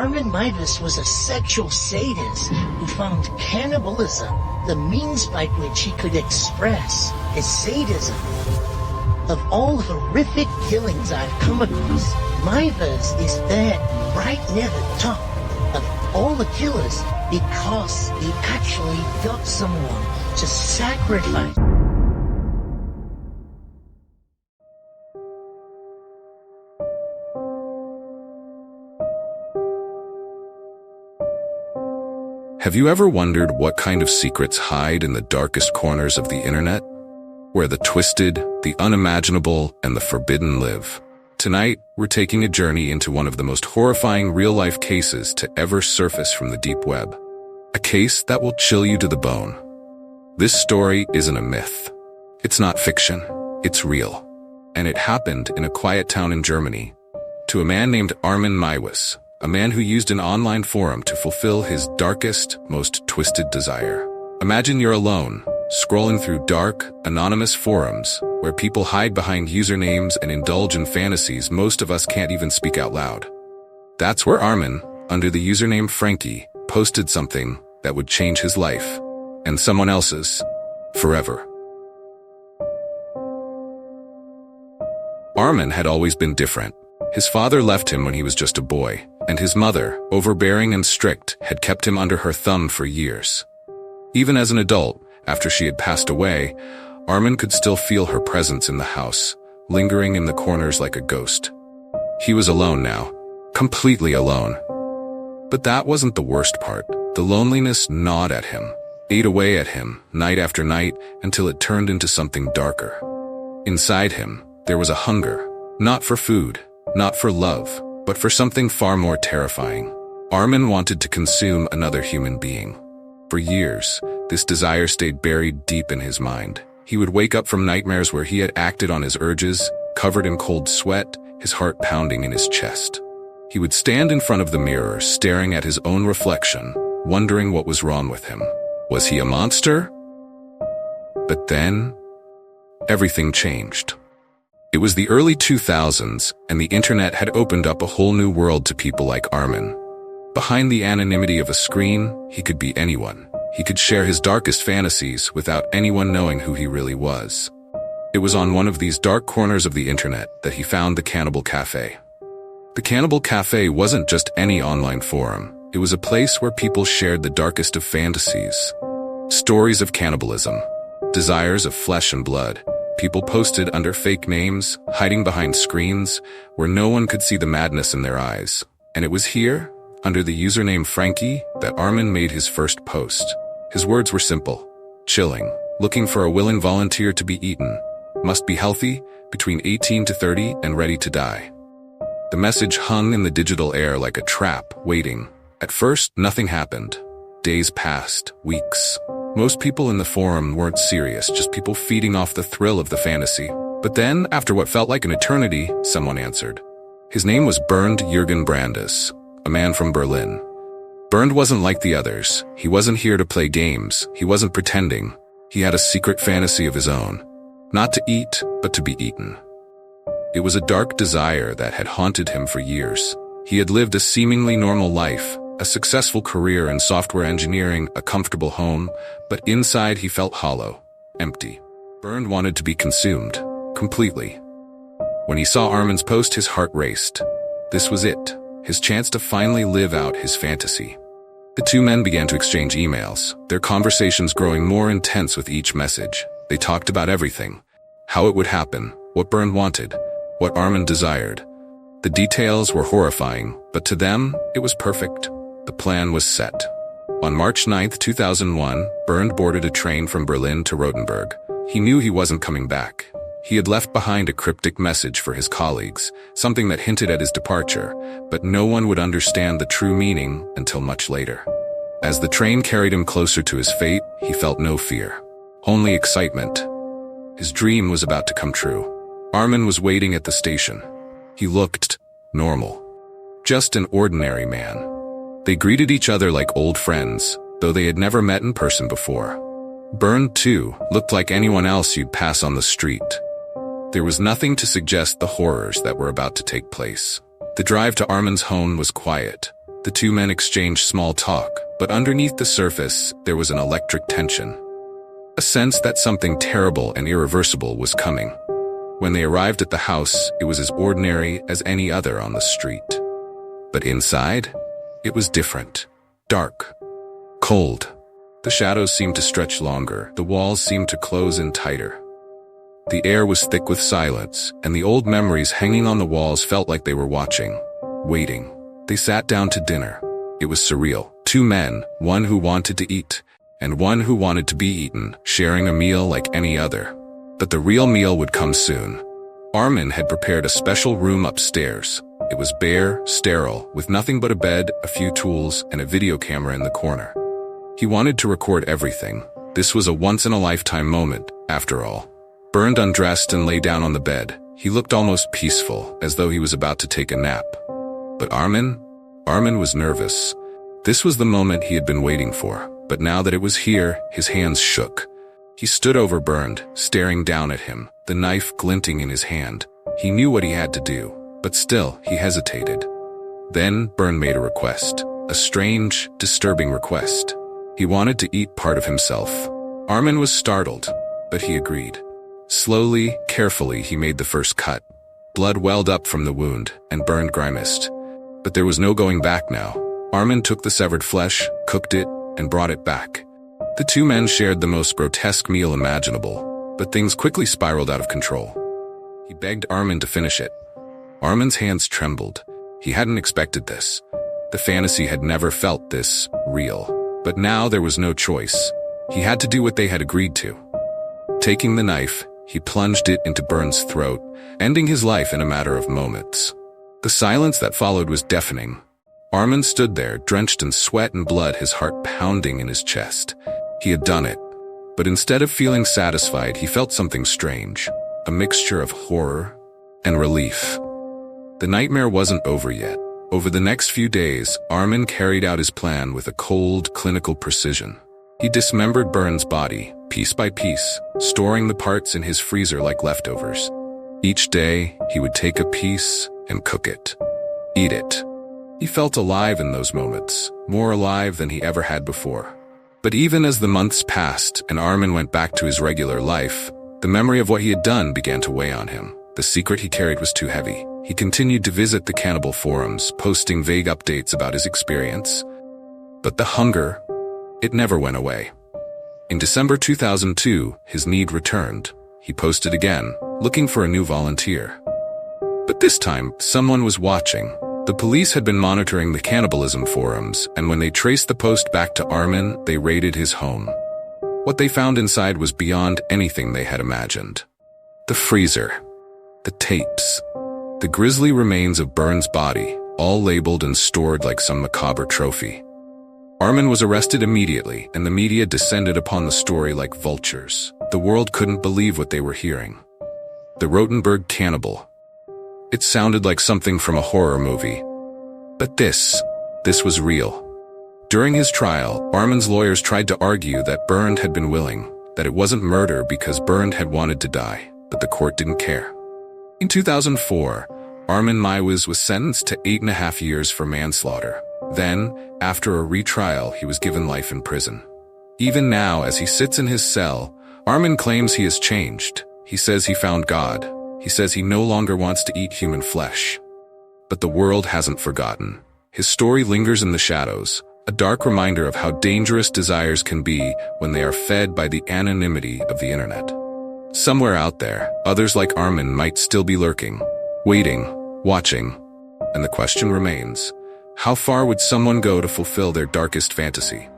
Armin Mivas was a sexual sadist who found cannibalism the means by which he could express his sadism. Of all horrific killings I've come across, Mivas is there right near the top of all the killers because he actually got someone to sacrifice. Have you ever wondered what kind of secrets hide in the darkest corners of the internet? Where the twisted, the unimaginable, and the forbidden live. Tonight, we're taking a journey into one of the most horrifying real-life cases to ever surface from the deep web. A case that will chill you to the bone. This story isn't a myth. It's not fiction. It's real. And it happened in a quiet town in Germany. To a man named Armin Mivas, a man who used an online forum to fulfill his darkest, most twisted desire. Imagine you're alone, scrolling through dark, anonymous forums where people hide behind usernames and indulge in fantasies most of us can't even speak out loud. That's where Armin, under the username Frankie, posted something that would change his life, and someone else's, forever. Armin had always been different. His father left him when he was just a boy, and his mother, overbearing and strict, had kept him under her thumb for years. Even as an adult, after she had passed away, Armin could still feel her presence in the house, lingering in the corners like a ghost. He was alone now, completely alone. But that wasn't the worst part. The loneliness gnawed at him, ate away at him, night after night, until it turned into something darker. Inside him, there was a hunger, not for food, not for love, but for something far more terrifying. Armin wanted to consume another human being. For years, this desire stayed buried deep in his mind. He would wake up from nightmares where he had acted on his urges, covered in cold sweat, his heart pounding in his chest. He would stand in front of the mirror, staring at his own reflection, wondering what was wrong with him. Was he a monster? But then, everything changed. It was the early 2000s, and the internet had opened up a whole new world to people like Armin. Behind the anonymity of a screen, he could be anyone. He could share his darkest fantasies without anyone knowing who he really was. It was on one of these dark corners of the internet that he found the Cannibal Cafe. The Cannibal Cafe wasn't just any online forum. It was a place where people shared the darkest of fantasies. Stories of cannibalism, desires of flesh and blood. People posted under fake names, hiding behind screens, where no one could see the madness in their eyes. And it was here, under the username Frankie, that Armin made his first post. His words were simple, chilling, looking for a willing volunteer to be eaten. Must be healthy, between 18 to 30, and ready to die. The message hung in the digital air like a trap, waiting. At first, nothing happened. Days passed, weeks. Most people in the forum weren't serious, just people feeding off the thrill of the fantasy. But then, after what felt like an eternity, someone answered. His name was Bernd Jürgen Brandes, a man from Berlin. Bernd wasn't like the others. He wasn't here to play games. He wasn't pretending. He had a secret fantasy of his own. Not to eat, but to be eaten. It was a dark desire that had haunted him for years. He had lived a seemingly normal life, a successful career in software engineering, a comfortable home, but inside he felt hollow, empty. Bernd wanted to be consumed, completely. When he saw Armin's post, his heart raced. This was it, his chance to finally live out his fantasy. The two men began to exchange emails, their conversations growing more intense with each message. They talked about everything, how it would happen, what Bernd wanted, what Armin desired. The details were horrifying, but to them, it was perfect. The plan was set. On March 9, 2001, Bernd boarded a train from Berlin to Rothenburg. He knew he wasn't coming back. He had left behind a cryptic message for his colleagues, something that hinted at his departure, but no one would understand the true meaning until much later. As the train carried him closer to his fate, he felt no fear, only excitement. His dream was about to come true. Armin was waiting at the station. He looked normal, just an ordinary man. They greeted each other like old friends, though they had never met in person before. Bernd, too, looked like anyone else you'd pass on the street. There was nothing to suggest the horrors that were about to take place. The drive to Armin's home was quiet. The two men exchanged small talk, but underneath the surface, there was an electric tension. A sense that something terrible and irreversible was coming. When they arrived at the house, it was as ordinary as any other on the street. But inside, it was different. Dark. Cold. The shadows seemed to stretch longer, the walls seemed to close in tighter. The air was thick with silence, and the old memories hanging on the walls felt like they were watching, waiting. They sat down to dinner. It was surreal. Two men, one who wanted to eat, and one who wanted to be eaten, sharing a meal like any other. But the real meal would come soon. Armin had prepared a special room upstairs. It was bare, sterile, with nothing but a bed, a few tools, and a video camera in the corner. He wanted to record everything. This was a once-in-a-lifetime moment, after all. Bernd undressed and lay down on the bed. He looked almost peaceful, as though he was about to take a nap. But Armin was nervous. This was the moment he had been waiting for, but now that it was here, his hands shook. He stood over Bernd, staring down at him, the knife glinting in his hand. He knew what he had to do, but still, he hesitated. Then Bernd made a request, a strange, disturbing request. He wanted to eat part of himself. Armin was startled, but he agreed. Slowly, carefully, he made the first cut. Blood welled up from the wound, and Bernd grimaced. But there was no going back now. Armin took the severed flesh, cooked it, and brought it back. The two men shared the most grotesque meal imaginable, but things quickly spiraled out of control. He begged Armin to finish it. Armin's hands trembled. He hadn't expected this. The fantasy had never felt this real. But now there was no choice. He had to do what they had agreed to. Taking the knife, he plunged it into Bernd's throat, ending his life in a matter of moments. The silence that followed was deafening. Armin stood there, drenched in sweat and blood, his heart pounding in his chest. He had done it. But instead of feeling satisfied, he felt something strange, a mixture of horror and relief. The nightmare wasn't over yet. Over the next few days, Armin carried out his plan with a cold, clinical precision. He dismembered Bernd's body, piece by piece, storing the parts in his freezer like leftovers. Each day, he would take a piece and cook it. Eat it. He felt alive in those moments, more alive than he ever had before. But even as the months passed and Armin went back to his regular life, the memory of what he had done began to weigh on him. The secret he carried was too heavy. He continued to visit the cannibal forums, posting vague updates about his experience. But the hunger, it never went away. In December 2002, his need returned. He posted again, looking for a new volunteer. But this time, someone was watching. The police had been monitoring the cannibalism forums, and when they traced the post back to Armin, they raided his home. What they found inside was beyond anything they had imagined. The freezer. The tapes. The grisly remains of Bernd's body, all labeled and stored like some macabre trophy. Armin was arrested immediately, and the media descended upon the story like vultures. The world couldn't believe what they were hearing. The Rotenburg cannibal. It sounded like something from a horror movie. But this was real. During his trial, Armin's lawyers tried to argue that Bernd had been willing, that it wasn't murder because Bernd had wanted to die, but the court didn't care. In 2004, Armin Maiwis was sentenced to 8.5 years for manslaughter. Then, after a retrial, he was given life in prison. Even now, as he sits in his cell, Armin claims he has changed. He says he found God. He says he no longer wants to eat human flesh. But the world hasn't forgotten. His story lingers in the shadows, a dark reminder of how dangerous desires can be when they are fed by the anonymity of the internet. Somewhere out there, others like Armin might still be lurking, waiting, watching. And the question remains, how far would someone go to fulfill their darkest fantasy?